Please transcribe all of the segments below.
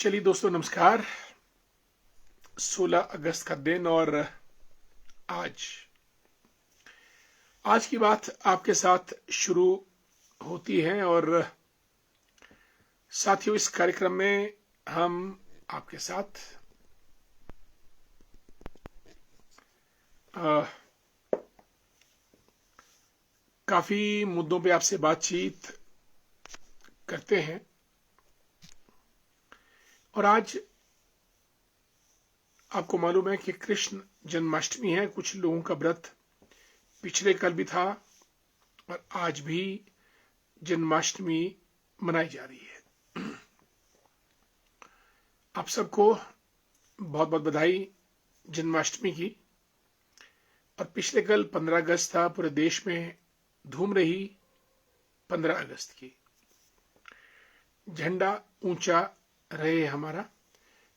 चलिए दोस्तों, नमस्कार। 16 अगस्त का दिन और आज आज की बात आपके साथ शुरू होती है। और साथियों, इस कार्यक्रम में हम आपके साथ काफी मुद्दों पे आपसे बातचीत करते हैं। और आज आपको मालूम है कि कृष्ण जन्माष्टमी है। कुछ लोगों का व्रत पिछले कल भी था और आज भी जन्माष्टमी मनाई जा रही है। आप सबको बहुत बहुत बधाई जन्माष्टमी की। और पिछले कल 15 अगस्त था। पूरे देश में धूम रही 15 अगस्त की। झंडा ऊंचा रहे हमारा,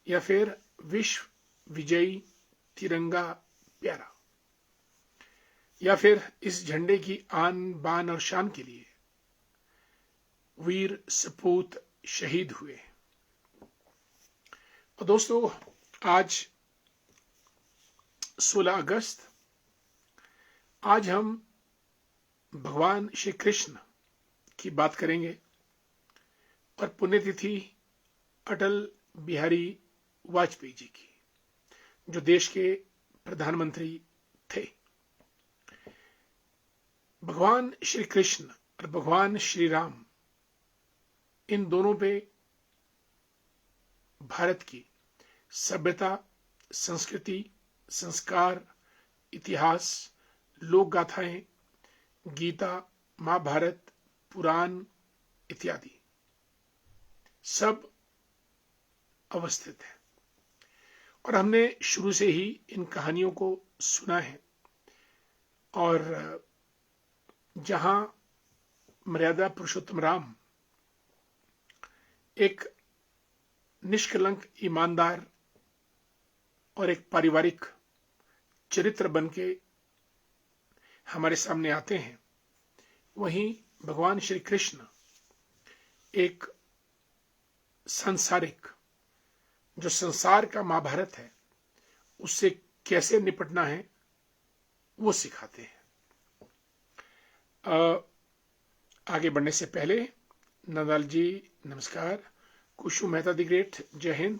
या फिर विश्व विजयी तिरंगा प्यारा, या फिर इस झंडे की आन बान और शान के लिए वीर सपूत शहीद हुए। और दोस्तों, आज 16 अगस्त, आज हम भगवान श्री कृष्ण की बात करेंगे और पुण्यतिथि अटल बिहारी वाजपेयी जी की, जो देश के प्रधानमंत्री थे। भगवान श्री कृष्ण और भगवान श्री राम, इन दोनों पे भारत की सभ्यता, संस्कृति, संस्कार, इतिहास, लोक गाथाएं, गीता, महाभारत, पुराण इत्यादि सब अवस्थित है। और हमने शुरू से ही इन कहानियों को सुना है। और जहां मर्यादा पुरुषोत्तम राम एक निष्कलंक, ईमानदार और एक पारिवारिक चरित्र बन के हमारे सामने आते हैं, वहीं भगवान श्री कृष्ण एक सांसारिक, जो संसार का महाभारत है, उससे कैसे निपटना है वो सिखाते हैं। आगे बढ़ने से पहले नंदलाल जी नमस्कार, कुशु मेहता दी ग्रेट जय हिंद,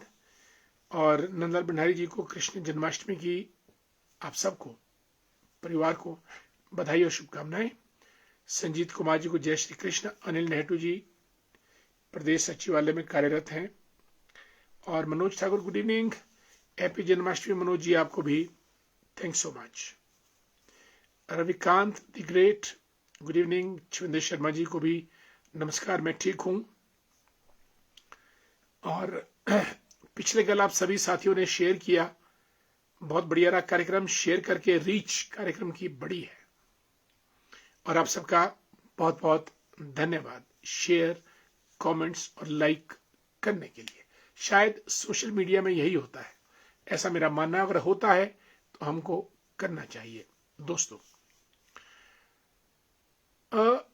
और नंदलाल भंडारी जी को कृष्ण जन्माष्टमी की आप सबको, परिवार को बधाई और शुभकामनाएं। संजीत कुमार जी को जय श्री कृष्ण। अनिल नेहरू जी प्रदेश सचिवालय में कार्यरत हैं। और Manoj Thakur good evening, happy Janmashtami Manoj ji, आपको भी thanks so much. Ravikant the great good evening. Shivendra Sharma ji को भी नमस्कार, मैं ठीक हूं। और पिछले कल आप सभी साथियों ने शेयर किया, बहुत बढ़िया रहा कार्यक्रम। शेयर करके रीच कार्यक्रम की बड़ी है, और आप सबका बहुत बहुत धन्यवाद शेयर, कमेंट्स और लाइक करने के लिए। शायद सोशल मीडिया में यही होता है, ऐसा मेरा मानना। अगर होता है तो हमको करना चाहिए। दोस्तों,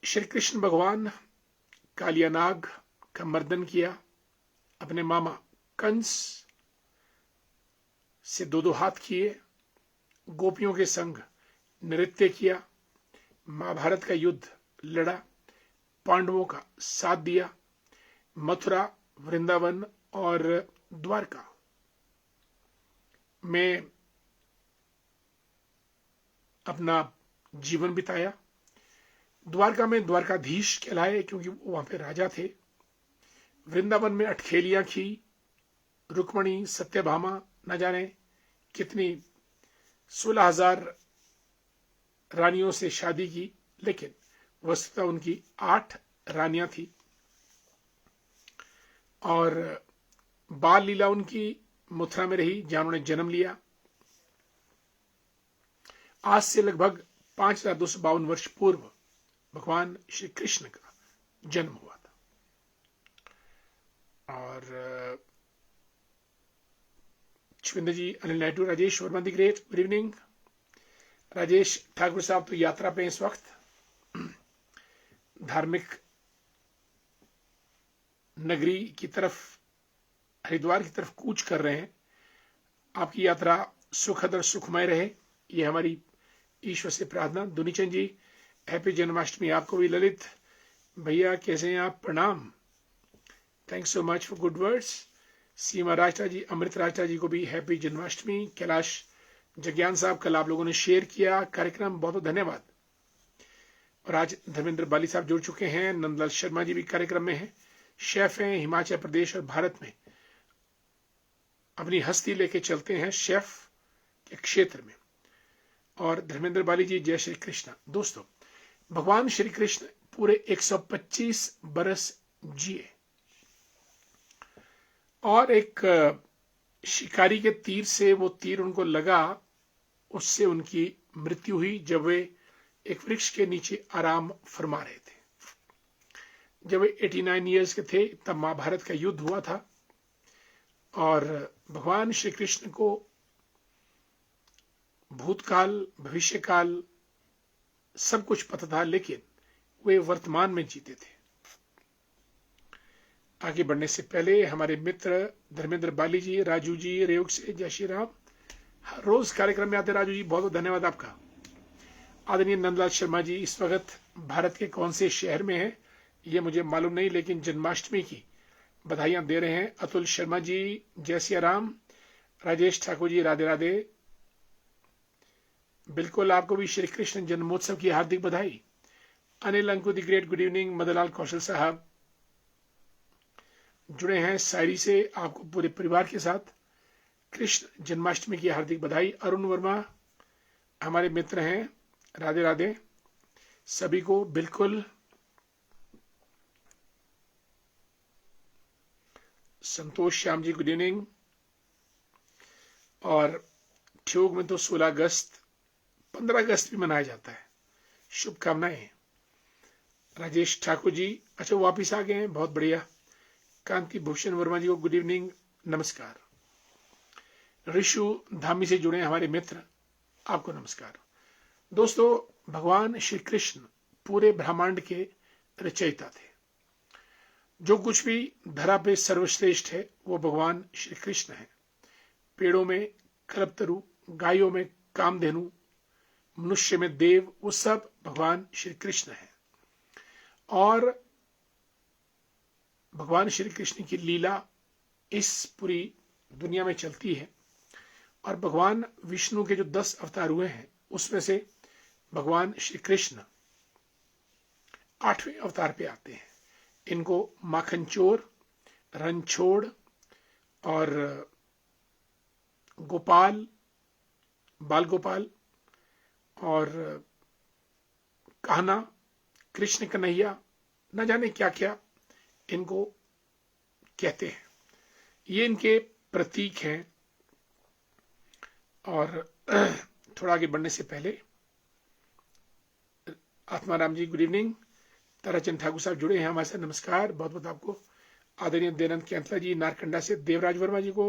श्री कृष्ण भगवान कालियानाग का मर्दन किया, अपने मामा कंस से दो हाथ किए, गोपियों के संग नृत्य किया, महाभारत का युद्ध लड़ा, पांडवों का साथ दिया, मथुरा, वृंदावन और द्वारका में अपना जीवन बिताया। द्वारका में द्वारकाधीश कहलाए क्योंकि वो वहां पे राजा थे। वृंदावन में अटखेलियां की, रुक्मणी, सत्यभामा, न जाने कितनी 16,000 रानियों से शादी की, लेकिन वस्तुतः उनकी 8 रानियां थी। और बाल लीला उनकी मथुरा में रही, जहां उन्होंने जन्म लिया। आज से लगभग 5252 वर्ष पूर्व भगवान श्री कृष्ण का जन्म हुआ था। और Shivendra ji, Anil Naidu, Rajesh Verma the great good evening. Rajesh Thakur साहब तो यात्रा पे इस वक्त, धार्मिक नगरी की तरफ हरिद्वार की तरफ कूच कर रहे हैं। आपकी यात्रा सुखद और सुखमय रहे, ये हमारी ईश्वर से प्रार्थना। दुनीचंद जी हैप्पी जन्माष्टमी। आपको भी ललित भैया कैसे हैं आप, प्रणाम, thanks so much for good words. Seema Rashtra ji, Amrit Rashtra ji को भी हैप्पी जन्माष्टमी। कैलाश जज्ञान साहब, कल आप लोगों ने शेयर किया कार्यक्रम, बहुत बहुत धन्यवाद। और आज धर्मेंद्र बाली साहब जुड़ चुके हैं। नंदलाल शर्मा जी भी कार्यक्रम में हैं, शेफ हैं, हिमाचल प्रदेश और भारत में अपनी हस्ती लेके चलते हैं शेफ के क्षेत्र में। और धर्मेंद्र बाली जी, जय श्री कृष्ण। दोस्तों, भगवान श्री कृष्ण पूरे 125 बरस जिए और एक शिकारी के तीर से वो तीर उनको लगा, उससे उनकी मृत्यु हुई जब वे एक वृक्ष के नीचे आराम फरमा रहे थे। जब वे 89 ईयर्स के थे तब महाभारत का युद्ध हुआ था और भगवान श्री कृष्ण को भूतकाल भविष्यकाल सब कुछ पता था, लेकिन वे वर्तमान में जीते थे। आगे बढ़ने से पहले हमारे मित्र धर्मेंद्र बाली जी, राजू जी रेउक से, जय श्री राम। रोज कार्यक्रम में आते राजू जी, बहुत बहुत धन्यवाद आपका। आदरणीय नंदलाल शर्मा जी इस वक्त भारत के कौन से शहर में हैं ये मुझे मालूम नहीं, लेकिन जन्माष्टमी की बधाइयां दे रहे हैं। अतुल शर्मा जी, जय सिया राम। राजेश ठाकुर जी, राधे राधे। बिल्कुल, आपको भी श्री कृष्ण जन्मोत्सव की हार्दिक बधाई। Anil Anku the great, good evening. Madanlal Kaushal साहब जुड़े हैं सायरी से, आपको पूरे परिवार के साथ कृष्ण जन्माष्टमी की हार्दिक बधाई। अरुण वर्मा हमारे मित्र हैं, राधे राधे सभी को। बिल्कुल, संतोष श्याम जी, गुड इवनिंग। और ठियोग में तो 16 अगस्त 15 अगस्त भी मनाया जाता है, शुभकामनाएं। राजेश ठाकुर जी, अच्छा वापिस आ गए हैं, बहुत बढ़िया। कांति भूषण वर्मा जी को गुड इवनिंग, नमस्कार। ऋषु धामी से जुड़े हमारे मित्र, आपको नमस्कार। दोस्तों, भगवान श्री कृष्ण पूरे ब्रह्मांड के रचयिता थे। जो कुछ भी धरा पे सर्वश्रेष्ठ है वो भगवान श्री कृष्ण है। पेड़ों में कल्पतरु, गायों में कामधेनु, मनुष्य में देव, वो सब भगवान श्री कृष्ण है। और भगवान श्री कृष्ण की लीला इस पूरी दुनिया में चलती है। और भगवान विष्णु के जो 10 अवतार हुए हैं उसमें से भगवान श्री कृष्ण 8वें अवतार पे आते हैं। इनको माखनचोर, रणछोड़ और गोपाल, बाल गोपाल और कहना, कृष्ण कन्हैया, न जाने क्या क्या इनको कहते हैं। ये इनके प्रतीक हैं। और थोड़ा आगे बढ़ने से पहले आत्माराम जी, गुड इवनिंग। ताराचंद ठाकुर साहब जुड़े हैं हमारे साथ, नमस्कार, बहुत बहुत आपको। आदरणीय देनंद कैंथला जी नारकंडा से, देवराज वर्मा जी को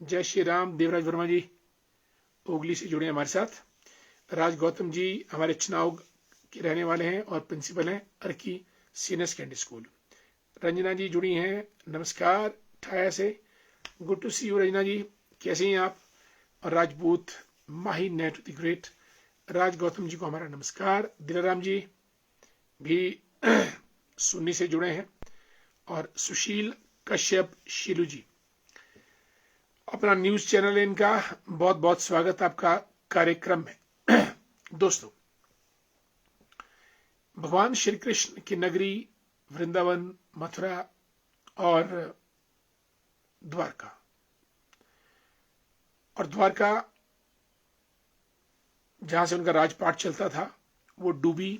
जय श्री राम। देवराज वर्मा जी ओगली से जुड़े हैं हमारे साथ। राज गौतम जी हमारे चुनाव के रहने वाले हैं और प्रिंसिपल हैं Arki senior secondary school. Ranjana ji जुड़ी हैं, नमस्कार ठाया से, good to see you Ranjana ji, कैसे हैं आप। और Rajput Mahi net the great, Raj Gautam ji को हमारा नमस्कार। दिलाराम जी भी सुन्नी से जुड़े हैं। और सुशील कश्यप शीलू जी, अपना न्यूज चैनल है इनका, बहुत बहुत स्वागत आपका कार्यक्रम में। दोस्तों, भगवान श्री कृष्ण की नगरी वृंदावन, मथुरा और द्वारका, और द्वारका जहां से उनका राजपाट चलता था वो डूबी।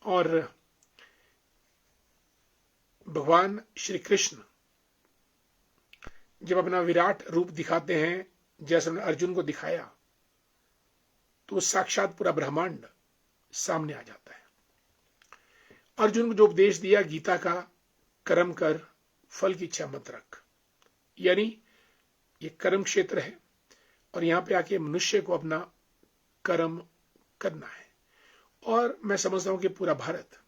और भगवान श्री कृष्ण जब अपना विराट रूप दिखाते हैं, जैसे उन्होंने अर्जुन को दिखाया, तो साक्षात पूरा ब्रह्मांड सामने आ जाता है। अर्जुन को जो उपदेश दिया गीता का, कर्म कर, फल की इच्छा मत रख, यानी ये कर्म क्षेत्र है और यहां पे आके मनुष्य को अपना कर्म करना है। और मैं समझता हूं कि पूरा भारत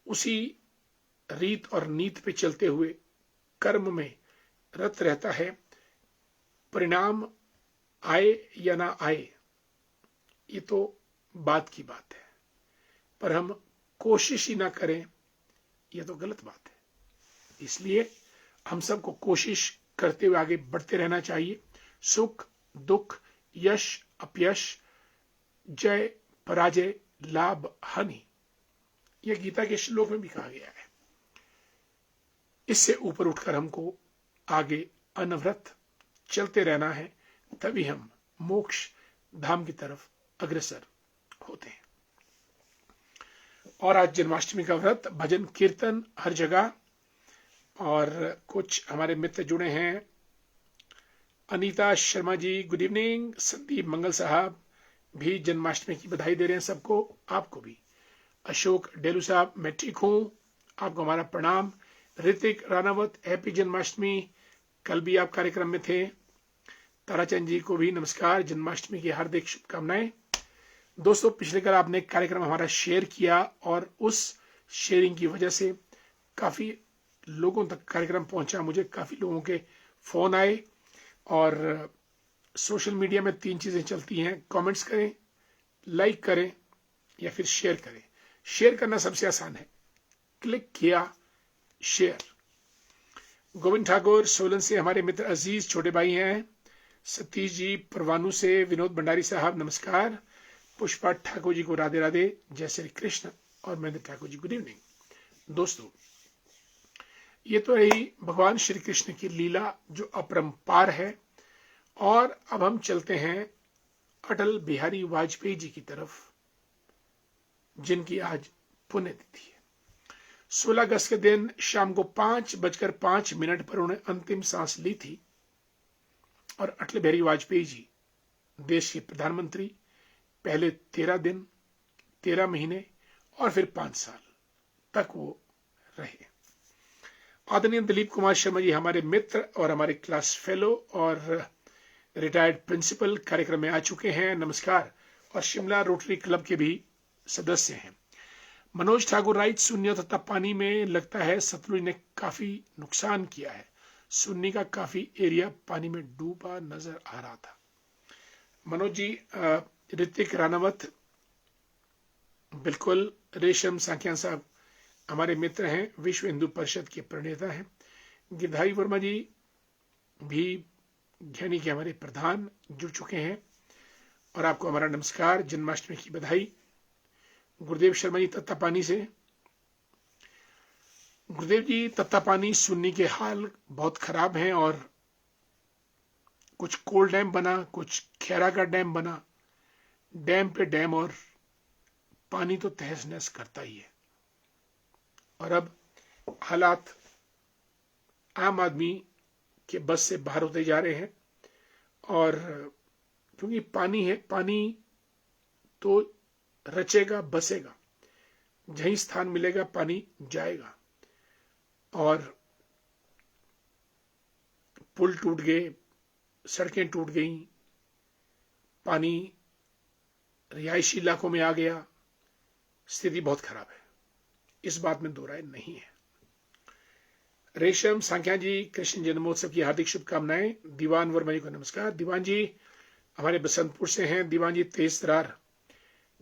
उसी रीत और नीति पे चलते हुए कर्म में रत रहता है, परिणाम आए या ना आए ये तो बात की बात है, पर हम कोशिश ही ना करें ये तो गलत बात है। इसलिए हम सबको कोशिश करते हुए आगे बढ़ते रहना चाहिए। सुख दुख, यश अपयश, जय पराजय, लाभ हानि, यह गीता के श्लोक में भी कहा गया है। इससे ऊपर उठकर हमको आगे अनवरत चलते रहना है, तभी हम मोक्ष धाम की तरफ अग्रसर होते हैं। और आज जन्माष्टमी का व्रत, भजन कीर्तन हर जगह, और कुछ हमारे मित्र जुड़े हैं। अनीता शर्मा जी गुड इवनिंग, संदीप मंगल साहब भी जन्माष्टमी की बधाई दे रहे हैं सबको, आपको भी। अशोक डेलू साहब मैं ठीक हूं, आपको हमारा प्रणाम। ऋतिक रानावत हैप्पी जन्माष्टमी, कल भी आप कार्यक्रम में थे। ताराचंद जी को भी नमस्कार, जन्माष्टमी की हार्दिक शुभकामनाएं। दोस्तों, पिछले कल आपने कार्यक्रम हमारा शेयर किया और उस शेयरिंग की वजह से काफी लोगों तक कार्यक्रम पहुंचा। मुझे काफी लोगों के फोन आए, और सोशल मीडिया में 3 चीजें चलती हैं, कमेंट्स करें, लाइक करें या फिर शेयर करें। शेयर करना सबसे आसान है, क्लिक किया शेयर। गोविंद ठाकुर सोलन से हमारे मित्र अजीज छोटे भाई हैं। सतीश जी परवानू से, विनोद भंडारी साहब नमस्कार। पुष्पा ठाकुर जी को राधे राधे, जय श्री कृष्ण। और महेंद्र ठाकुर जी गुड इवनिंग। दोस्तों, ये तो रही भगवान श्री कृष्ण की लीला जो अपरंपार है। और अब हम चलते हैं अटल बिहारी वाजपेयी जी की तरफ, जिनकी आज पुण्यतिथि है। 16 अगस्त के दिन शाम को 5:05 पर उन्हें अंतिम सांस ली थी। और अटल बिहारी वाजपेयी जी देश के प्रधानमंत्री पहले 13 दिन, 13 महीने और फिर 5 साल तक वो रहे। आदरणीय दिलीप कुमार शर्मा जी हमारे मित्र और हमारे क्लास फेलो और रिटायर्ड प्रिंसिपल कार्यक्रम में आ चुके हैं, नमस्कार। और शिमला रोटरी क्लब के भी सदस्य हैं। मनोज ठाकुर राइट, शून्य तथा पानी में लगता है सतलुज ने काफी नुकसान किया है। सुन्नी का काफी एरिया पानी में डूबा नजर आ रहा था। मनोज जी, ऋतिक रानावत बिल्कुल। रेशम सांख्यान साहब हमारे मित्र हैं, विश्व हिंदू परिषद के प्रणेता हैं। गिरधारी वर्मा जी भी ज्ञानी के हमारे प्रधान जुड़ चुके हैं, और आपको हमारा नमस्कार, जन्माष्टमी की बधाई। गुरुदेव शर्मा जी तत्तापानी से, गुरुदेव जी तत्तापानी सुन्नी के हाल बहुत खराब हैं, और कुछ कोल डैम बना, कुछ खैरा का डैम बना, डैम पे डैम, और पानी तो तहस नहस करता ही है। और अब हालात आम आदमी के बस से बाहर होते जा रहे हैं। और क्योंकि पानी है, पानी तो रचेगा बसेगा, जहीं स्थान मिलेगा पानी जाएगा। और पुल टूट गए, सड़कें टूट गई, पानी रिहायशी इलाकों में आ गया, स्थिति बहुत खराब है, इस बात में दो राय नहीं है। रेशम सांख्या जी कृष्ण जन्मोत्सव की हार्दिक शुभकामनाएं। दीवान वर्मा जी को नमस्कार। दीवान जी हमारे बसंतपुर से हैं। दीवान जी तेज तरार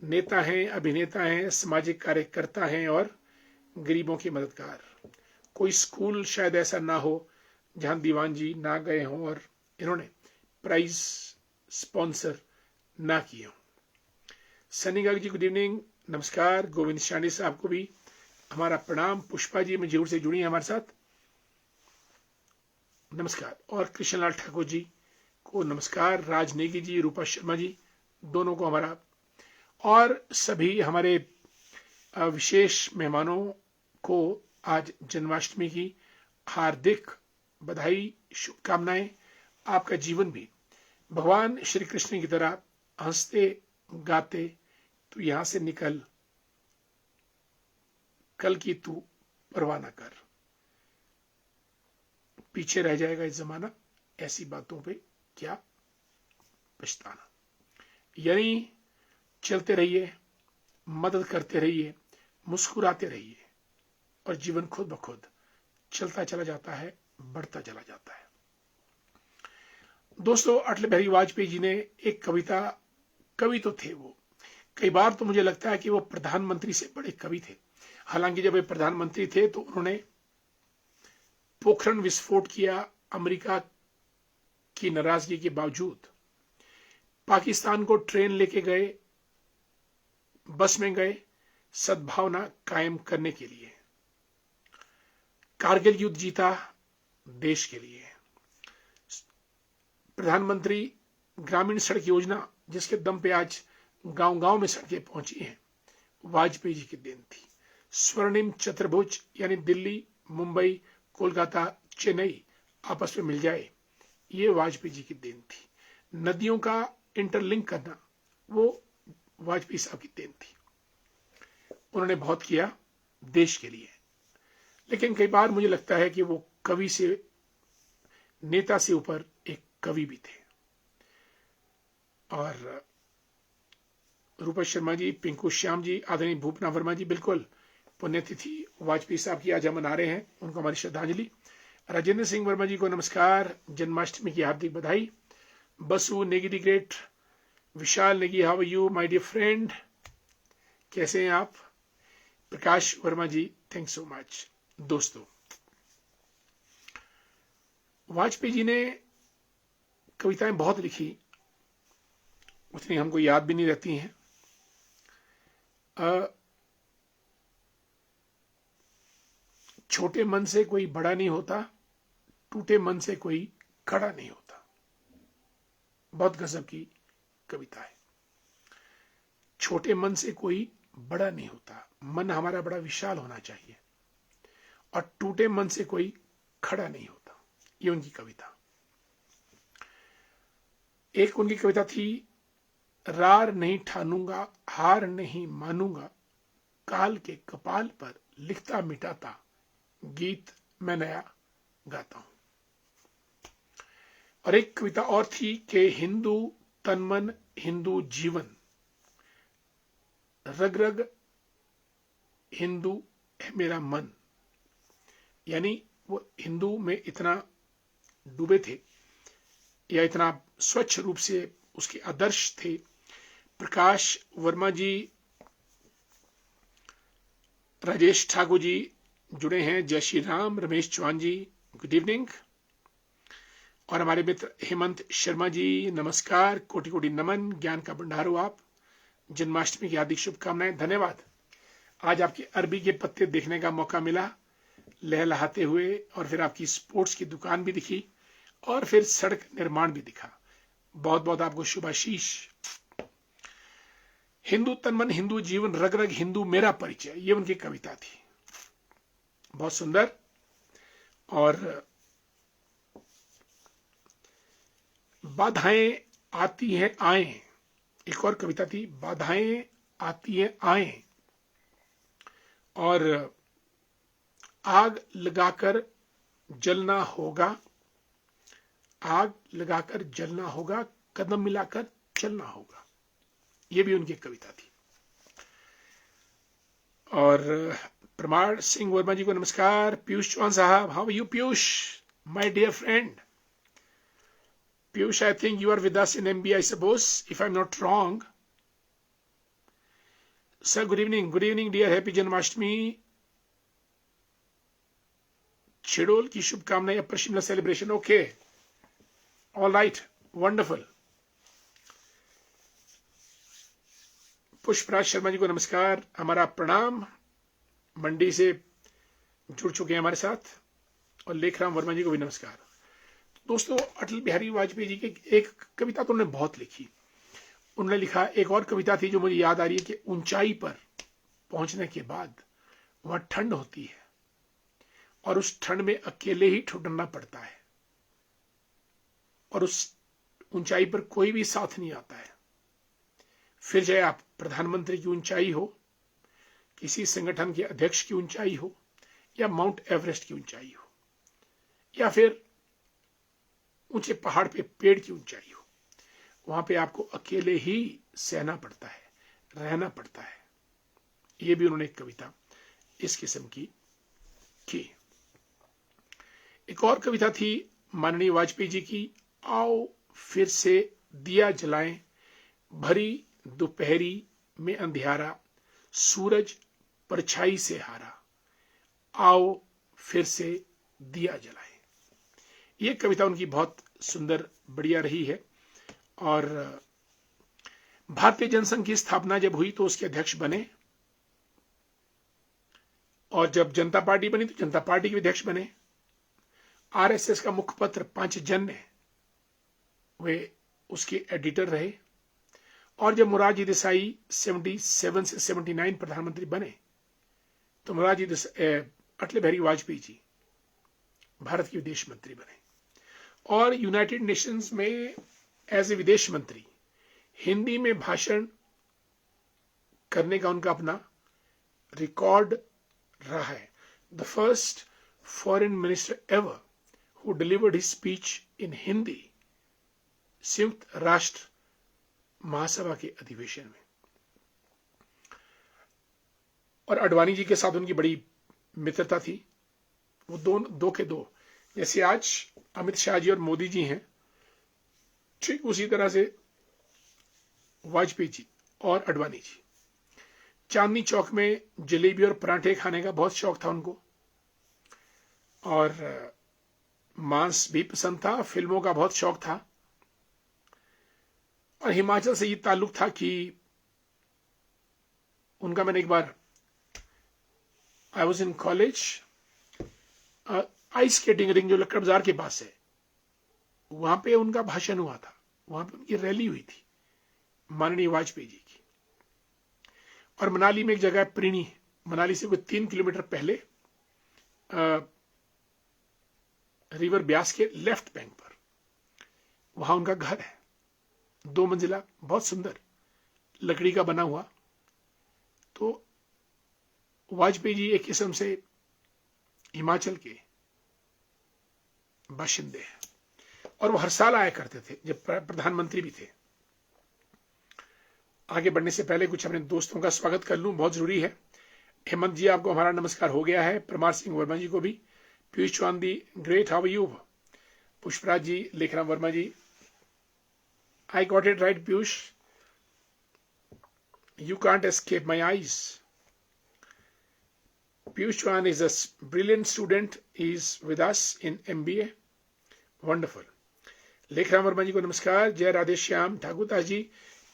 नेता हैं, अभिनेता हैं, सामाजिक कार्यकर्ता हैं और गरीबों के मददगार। कोई स्कूल शायद ऐसा ना हो जहां दीवान जी ना गए हों और इन्होंने प्राइज स्पॉन्सर ना किए हों। सनी गाग जी गुड इवनिंग, नमस्कार। गोविंद शानी साहब को भी हमारा प्रणाम। पुष्पा जी मजूर से जुड़ी हैं हमारे साथ, नमस्कार। और कृष्णलाल ठाकुर जी को नमस्कार। राज नेगी जी, रूपा शर्मा जी, दोनों को हमारा, और सभी हमारे विशेष मेहमानों को आज जन्माष्टमी की हार्दिक बधाई, शुभकामनाएं। आपका जीवन भी भगवान श्री कृष्ण की तरह हंसते गाते तू यहां से निकल, कल की तू परवाह ना कर, पीछे रह जाएगा इस जमाना, ऐसी बातों पे क्या पछताना। यानी चलते रहिए, मदद करते रहिए, मुस्कुराते रहिए, और जीवन खुद ब खुद चलता चला जाता है बढ़ता चला जाता है। दोस्तों, अटल बिहारी वाजपेयी जी ने एक कवि तो थे वो, कई बार तो मुझे लगता है कि वो प्रधानमंत्री से बड़े कवि थे। हालांकि जब वे प्रधानमंत्री थे तो उन्होंने पोखरण विस्फोट किया, अमेरिका की नाराजगी के बावजूद पाकिस्तान को ट्रेन लेके गए, बस में गए, सद्भावना कायम करने के लिए। कारगिल युद्ध जीता देश के लिए। प्रधानमंत्री ग्रामीण सड़क योजना, जिसके दम पे आज गांव गांव में सड़कें पहुंची हैं, वाजपेयी जी की देन थी। स्वर्णिम चतुर्भुज यानी दिल्ली, मुंबई, कोलकाता, चेन्नई आपस में मिल जाए, ये वाजपेयी जी की देन थी। नदियों का इंटरलिंक करना, वो वाजपेयी साहब की देन थी। उन्होंने बहुत किया देश के लिए। लेकिन कई बार मुझे लगता है कि वो कवि से, नेता से ऊपर एक कवि भी थे। और रूपा शर्मा जी, पिंकू श्याम जी, आदरणीय भूपना वर्मा जी, बिल्कुल पुण्यतिथि वाजपेयी साहब की आज हम मना रहे हैं, उनको हमारी श्रद्धांजलि। राजेंद्र सिंह वर्मा जी को नमस्कार, जन्माष्टमी की हार्दिक बधाई। Basu Negi the great, Vishal Negi, how are you my dear friend, कैसे हैं आप? Prakash Verma ji, thank so much. दोस्तों, वाजपेयी जी ने कविताएं बहुत लिखी, उतनी हमको याद भी नहीं रहती हैं। छोटे मन से कोई बड़ा नहीं होता, टूटे मन से कोई खड़ा नहीं होता। बहुत गजब की कविता है। छोटे मन से कोई बड़ा नहीं होता, मन हमारा बड़ा विशाल होना चाहिए, और टूटे मन से कोई खड़ा नहीं होता। ये उनकी कविता। एक उनकी कविता थी, रार नहीं ठानूंगा, हार नहीं मानूंगा, काल के कपाल पर लिखता मिटाता गीत मैं नया गाता हूं। और एक कविता और थी कि हिंदू तन मन, हिंदू जीवन, रग रग हिंदू है मेरा मन। यानी वो हिंदू में इतना डूबे थे, या इतना स्वच्छ रूप से उसके आदर्श थे। प्रकाश वर्मा जी, राजेश ठाकुर जी जुड़े हैं, जय श्री राम। रमेश चौहान जी, गुड इवनिंग। और हमारे मित्र हेमंत शर्मा जी, नमस्कार, कोटि कोटि नमन, ज्ञान का भंडार हो आप। जन्माष्टमी की हार्दिक शुभकामनाएं, धन्यवाद। आज आपके अरबी के पत्ते देखने का मौका मिला, लहलहाते हुए, और फिर आपकी स्पोर्ट्स की दुकान भी दिखी, और फिर सड़क निर्माण भी दिखा। बहुत बहुत आपको शुभाशीष। हिंदू तन मन, हिंदू जीवन, रग रग हिंदू मेरा परिचय, ये उनकी कविता थी। बहुत सुंदर। और बाधाएं आती हैं आए, एक और कविता थी, बाधाएं आती हैं आए, और आग लगाकर जलना होगा, आग लगाकर जलना होगा, कदम मिलाकर चलना होगा। ये भी उनकी कविता थी। और प्रमाण सिंह वर्मा जी को नमस्कार। पीयूष चौहान साहब, how are you Piyush, my dear friend? Piyush, I think you are with us in MB, I suppose, if I'm not wrong. Sir, good evening. Good evening, dear. Happy Janmashtami. Chidol की शुभकामनाएं, प्रशिमला celebration. Okay, all right, wonderful. Pushpraj Sharma ji को नमस्कार, हमारा प्रणाम। मंडी से जुड़ चुके हैं हमारे साथ। और लेखराम वर्मा जी को भी नमस्कार। दोस्तों, अटल बिहारी वाजपेयी जी की एक कविता तो उन्होंने बहुत लिखी। उन्होंने लिखा, एक और कविता थी जो मुझे याद आ रही है, कि ऊंचाई पर पहुंचने के बाद वहां ठंड होती है, और उस ठंड में अकेले ही ठुठरना पड़ता है, और उस ऊंचाई पर कोई भी साथ नहीं आता है। फिर चाहे आप प्रधानमंत्री की ऊंचाई हो, किसी संगठन के अध्यक्ष की ऊंचाई हो, या माउंट एवरेस्ट की ऊंचाई हो, या फिर ऊंचे पहाड़ पे पेड़ की ऊंचाई हो, वहां पे आपको अकेले ही सहना पड़ता है, रहना पड़ता है। ये भी उन्होंने एक कविता इस किस्म की। एक और कविता थी माननीय वाजपेयी जी की, आओ फिर से दिया जलाएं, भरी दोपहरी में अंधियारा, सूरज परछाई से हारा, आओ फिर से दिया जलाएं। ये कविता उनकी बहुत सुंदर बढ़िया रही है। और भारतीय जनसंघ की स्थापना जब हुई तो उसके अध्यक्ष बने, और जब जनता पार्टी बनी तो जनता पार्टी के अध्यक्ष बने। आरएसएस का मुखपत्र पांचजन्य, वे उसके एडिटर रहे। और जब मोरारजी देसाई 77 से 79 प्रधानमंत्री बने तो अटल बिहारी वाजपेयी जी भारत के विदेश मंत्री बने। और यूनाइटेड नेशंस में एज ए विदेश मंत्री हिंदी में भाषण करने का उनका अपना रिकॉर्ड रहा है। The first foreign minister ever who delivered his speech in Hindi, संयुक्त राष्ट्र महासभा के अधिवेशन में। और अडवाणी जी के साथ उनकी बड़ी मित्रता थी। वो दो के दो, जैसे आज अमित शाह जी और मोदी जी हैं, ठीक उसी तरह से वाजपेयी जी और अडवाणी जी। चांदनी चौक में जलेबी और पराठे खाने का बहुत शौक था उनको, और मांस भी पसंद था, फिल्मों का बहुत शौक था। और हिमाचल से ये ताल्लुक था कि उनका मैंने एक बार, I was in college, ice skating rink जो लक्कड़ बाजार के पास है, वहां पे उनका भाषण हुआ था, वहां पे उनकी रैली हुई थी माननीय वाजपेयी जी की। और मनाली में एक जगह प्रीणी, मनाली से कोई 3 किलोमीटर पहले रिवर ब्यास के लेफ्ट बैंक पर, वहां उनका घर है, 2 मंजिला, बहुत सुंदर लकड़ी का बना हुआ। तो वाजपेयी जी एक किस्म से हिमाचल के बाशिंदे हैं, और वो हर साल आया करते थे जब प्रधानमंत्री भी थे। आगे बढ़ने से पहले कुछ अपने दोस्तों का स्वागत कर लूं, बहुत जरूरी है। हेमंत जी, आपको हमारा नमस्कार हो गया है। परमार सिंह वर्मा जी को भी। Piyush Chauhan, great, how are you? Pushpraj ji, Lekhram Verma ji, I got it right, Piyush. You can't escape my eyes. Piyush Chauhan is a brilliant student. He is with us in MBA. Wonderful. Lekhram Verma ji को नमस्कार। जय राधे श्याम। ठाकुर दास जी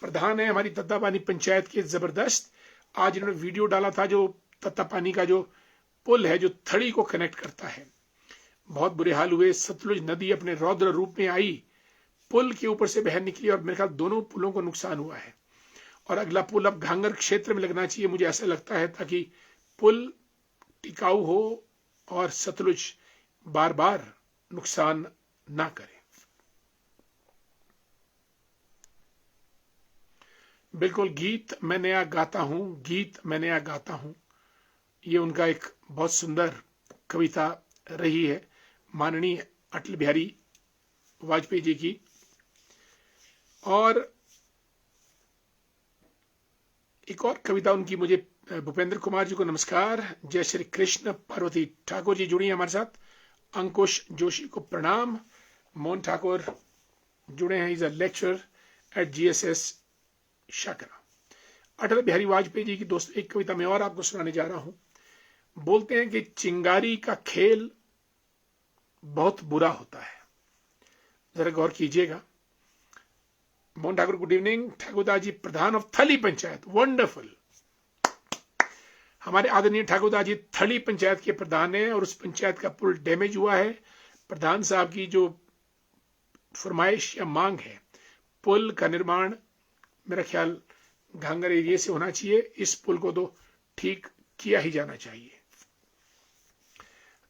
प्रधान है हमारी तत्तापानी पंचायत के, जबरदस्त। आज इन्होंने वीडियो डाला था जो तत्तापानी का जो पुल है जो थड़ी को कनेक्ट करता है, बहुत बुरे हाल हुए। सतलुज नदी अपने रौद्र रूप में आई, पुल के ऊपर से बह निकली, और मेरे ख्याल दोनों पुलों को नुकसान हुआ है। और अगला पुल अब घांगर क्षेत्र में लगना चाहिए, मुझे ऐसा लगता है, ताकि पुल टिकाऊ हो और सतलुज बार बार नुकसान ना करे। बिल्कुल, गीत मैं नया गाता हूं, गीत मैं नया गाता हूं, ये उनका एक बहुत सुंदर कविता रही है माननीय अटल बिहारी वाजपेयी जी की। और एक और कविता उनकी मुझे, भूपेंद्र कुमार जी को नमस्कार। जय श्री कृष्ण। पार्वती ठाकुर जी जुड़ी हैं हमारे साथ। अंकुश जोशी को प्रणाम। मोहन ठाकुर जुड़े हैं, is a lecturer at GSS Shakra. Atal Bihari Vajpayee ji की दोस्तों एक कविता मैं और आपको सुनाने जा रहा हूं। बोलते हैं कि चिंगारी का खेल बहुत बुरा होता है, जरा गौर कीजिएगा। Mohan Thakur, good evening. Thakurdas ji pradhan of Thali panchayat, wonderful. हमारे आदरणीय ठाकुरदास जी थली पंचायत के प्रधान हैं, और उस पंचायत का पुल डैमेज हुआ है। प्रधान साहब की जो फरमाइश या मांग है, पुल का निर्माण मेरा ख्याल घांगर एरिया से होना चाहिए। इस पुल को तो ठीक किया ही जाना चाहिए।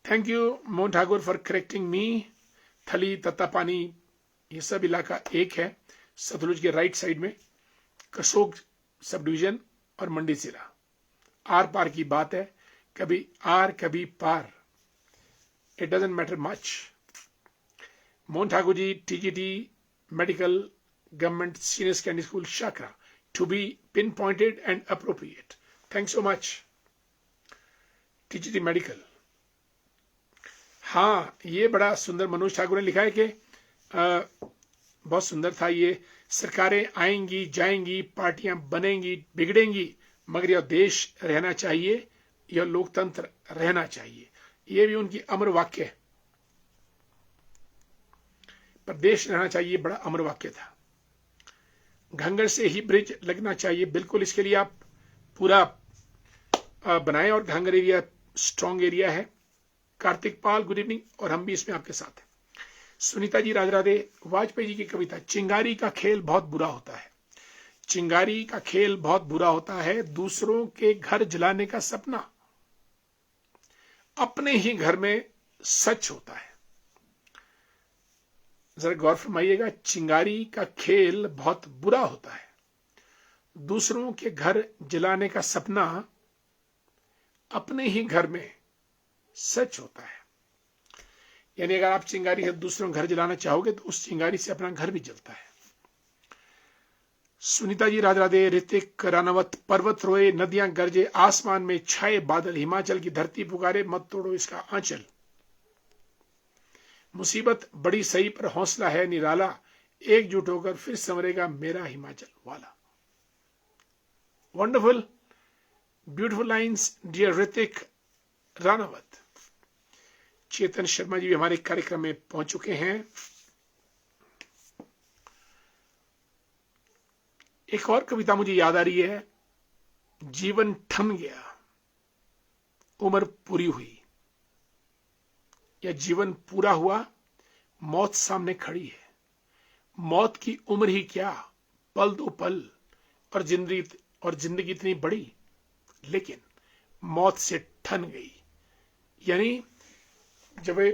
Thank you Mohan Thakur for correcting me. Thali, Tattapani, ये सब इलाका एक है, सतलुज के राइट साइड में, कसोग सब डिवीजन और मंडी जिला। आर पार की बात है, कभी आर कभी पार, it doesn't matter much. Mohan Thakur ji, TGT medical government senior secondary school Shakra, to be pinpointed and appropriate. Thanks so much, TGT medical. हाँ, ये बड़ा सुंदर मनोज ठाकुर ने लिखा है कि बहुत सुंदर था ये। सरकारें आएंगी जाएंगी, पार्टियां बनेंगी बिगड़ेंगी, मगर यह देश रहना चाहिए, यह लोकतंत्र रहना चाहिए। ये भी उनकी अमर वाक्य है। पर देश रहना चाहिए बड़ा अमर वाक्य था। घंगर से ही ब्रिज लगना चाहिए, बिल्कुल इसके लिए आप पूरा बनाएं, और घंगर एरिया स्ट्रॉन्ग एरिया है। कार्तिक पाल गुड इवनिंग, और हम भी इसमें आपके साथ हैं। सुनीता जी राधे राधे। वाजपेयी जी की कविता, चिंगारी का खेल बहुत बुरा होता है, चिंगारी का खेल बहुत बुरा होता है, दूसरों के घर जलाने का सपना अपने ही घर में सच होता है। जरा गौर फरमाइएगा, चिंगारी का खेल बहुत बुरा होता है, दूसरों के घर जलाने का सपना अपने ही घर में सच होता है। यानी अगर आप चिंगारी से दूसरों घर जलाना चाहोगे तो उस चिंगारी से अपना घर भी जलता है। सुनीता जी राधे राधे। ऋतिक रानावत, पर्वत रोए नदियां गरजे, आसमान में छाए बादल, हिमाचल की धरती पुकारे, मत तोड़ो इसका आंचल। मुसीबत बड़ी सही पर हौसला है निराला, एकजुट होकर फिर संवरेगा मेरा हिमाचल वाला। Wonderful, beautiful lines dear Hrithik Ranawat. Chetan Sharma ji भी हमारे कार्यक्रम में पहुंच चुके हैं। एक और कविता मुझे याद आ रही है, जीवन थम गया उम्र पूरी हुई, या जीवन पूरा हुआ मौत सामने खड़ी है। मौत की उम्र ही क्या, पल दो पल, और जिंदगी इतनी बड़ी, लेकिन मौत से ठन गई। यानी जब वे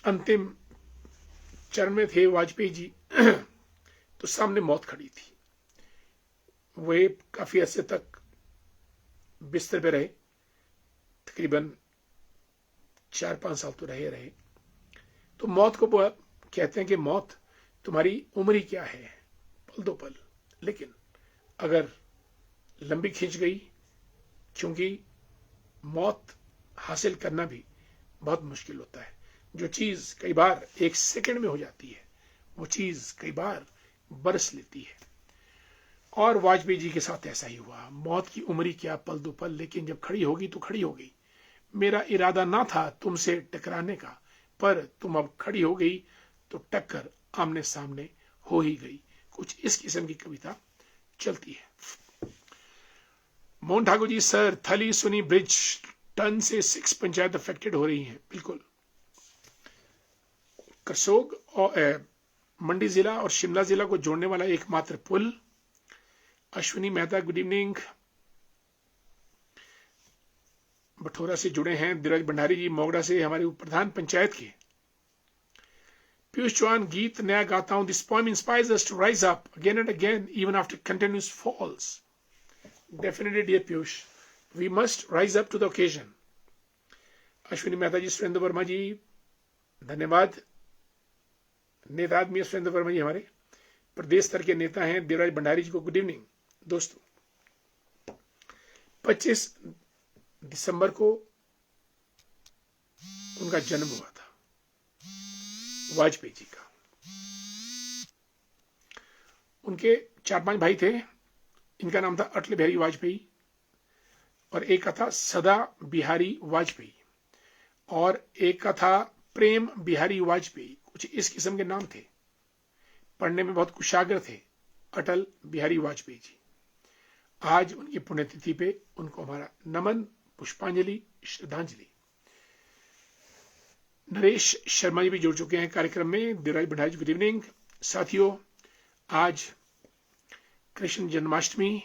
अंतिम चरण में थे वाजपेयी जी तो सामने मौत खड़ी थी। वे काफी अरसे तक बिस्तर पे रहे, तकरीबन 4-5 साल तो रहे। तो मौत को कहते हैं कि मौत तुम्हारी उम्र ही क्या है, पल दो पल, लेकिन अगर लंबी खींच गई, क्योंकि मौत हासिल करना भी बहुत मुश्किल होता है। जो चीज कई बार 1 सेकंड में हो जाती है, वो चीज कई बार बरस लेती है। और वाजपेयी जी के साथ ऐसा ही हुआ। मौत की उम्र ही क्या, पल दो पल, लेकिन जब खड़ी होगी तो खड़ी हो गई। मेरा इरादा ना था तुमसे टकराने का, पर तुम अब खड़ी हो गई तो टक्कर आमने सामने हो ही गई। कुछ इस किस्म की कविता चलती है। मोहन ठाकुर जी, सर थली सुनी ब्रिज टन से 6 पंचायत अफेक्टेड हो रही हैं। बिल्कुल, करसोग और मंडी जिला और शिमला जिला को जोड़ने वाला एकमात्र पुल। अश्विनी मेहता गुड इवनिंग, बठोरा से जुड़े हैं। धीरज भंडारी जी मोगड़ा से हमारे प्रधान पंचायत के। पीयूष चौहान, गीत नया गाता हूं, this poem inspires us to rise up again and again even after continuous falls. Definitely dear Piyush, we must rise up to the occasion. Ashwini Mehta ji, Surendra Verma ji धन्यवाद। नेता आदमी सुरेंद्र वर्मा जी हमारे प्रदेश स्तर के नेता हैं। देवराज भंडारी जी को गुड इवनिंग। दोस्तों, 25 दिसंबर को उनका जन्म हुआ था, वाजपेयी जी का। उनके 4-5 भाई थे। इनका नाम था अटल बिहारी वाजपेयी, और एक का था सदा बिहारी वाजपेयी, और एक का था प्रेम बिहारी वाजपेयी। कुछ इस किस्म के नाम थे। पढ़ने में बहुत कुशाग्र थे अटल बिहारी वाजपेयी जी। आज उनकी पुण्यतिथि पे उनको हमारा नमन, पुष्पांजलि, श्रद्धांजलि। नरेश शर्मा जी भी जुड़ चुके हैं कार्यक्रम में। देवराज भंडारी जी गुड इवनिंग। साथियों, आज कृष्ण जन्माष्टमी,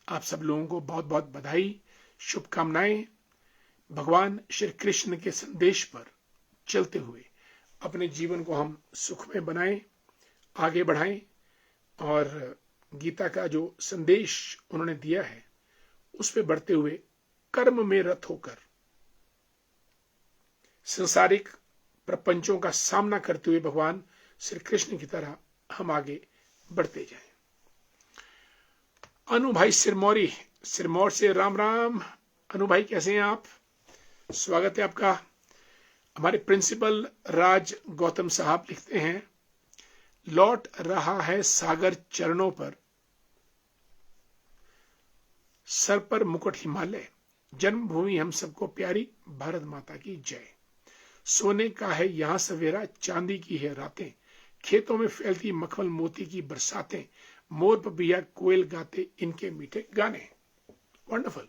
आप सब लोगों को बहुत बहुत बधाई, शुभकामनाएं। भगवान श्री कृष्ण के संदेश पर चलते हुए अपने जीवन को हम सुख में बनाएं, आगे बढ़ाएं, और गीता का जो संदेश उन्होंने दिया है उस पे बढ़ते हुए कर्म में रत होकर संसारिक प्रपंचों का सामना करते हुए भगवान श्री कृष्ण की तरह हम आगे बढ़ते जाएं। अनु भाई सिरमौरी, सिरमौर से राम राम। अनु भाई कैसे हैं आप? स्वागत है आपका। हमारे प्रिंसिपल राज गौतम साहब लिखते हैं, लौट रहा है सागर चरणों पर, सर पर मुकुट हिमालय, जन्मभूमि हम सबको प्यारी, भारत माता की जय। सोने का है यहां सवेरा, चांदी की है रातें, खेतों में फैलती मखमल मोती की बरसातें, मोर पपिया कोयल गाते इनके मीठे गाने। Wonderful,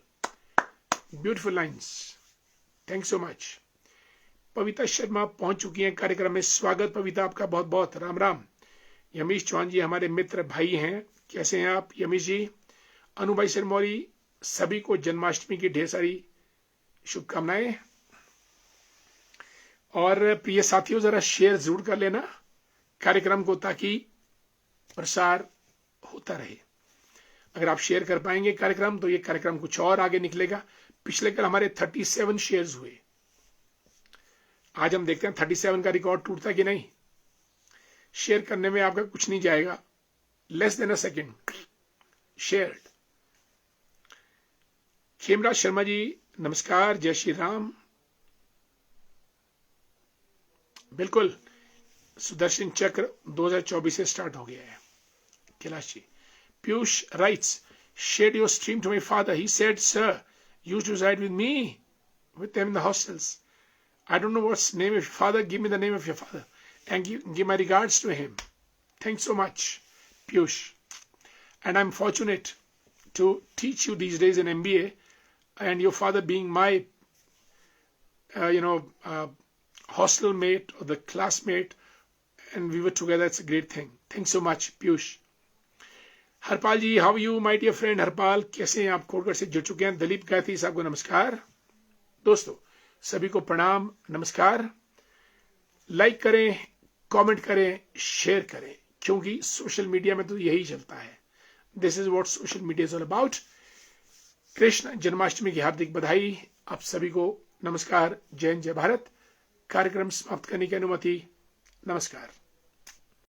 beautiful lines, thank so much. Pavita Sharma पहुंच चुकी हैं कार्यक्रम में। स्वागत पविता आपका, बहुत बहुत राम राम। यमीश चौहान जी हमारे मित्र भाई हैं, कैसे हैं आप यमीश जी? अनु भाई सिरमौरी, सभी को जन्माष्टमी की ढेर सारी शुभकामनाएं। और प्रिय साथियों, जरा शेयर जरूर कर लेना कार्यक्रम को, ताकि प्रसार होता रहे। अगर आप शेयर कर पाएंगे कार्यक्रम तो ये कार्यक्रम कुछ और आगे निकलेगा। पिछले कल हमारे 37 शेयर्स हुए, आज हम देखते हैं 37 का रिकॉर्ड टूटता कि नहीं। शेयर करने में आपका कुछ नहीं जाएगा, less than a second shared. Khemraj Sharma ji नमस्कार, जय श्री राम। बिल्कुल, सुदर्शन चक्र 2024 से स्टार्ट हो गया है। Kailash ji, Piyush writes, shared your stream to my father. He said, sir, you used to reside with me, with them in the hostels. I don't know what's the name of your father. Give me the name of your father and give my regards to him. Thanks so much, Piyush. And I'm fortunate to teach you these days in MBA, and your father being my, hostel mate or the classmate, and we were together. It's a great thing. Thanks so much, Piyush. Harpal ji, how you my dear friend Harpal, कैसे हैं आप? कोटगढ़ से जुड़ चुके हैं। दलीप गायत्री साहब को नमस्कार। दोस्तों सभी को प्रणाम, नमस्कार। लाइक करें, कमेंट करें, शेयर करें, क्योंकि सोशल मीडिया में तो यही चलता है। This is what social media is all about. Krishna Janmashtami की हार्दिक बधाई आप सभी को। नमस्कार, जय हिंद, जय भारत। कार्यक्रम समाप्त करने की अनुमति। नमस्कार।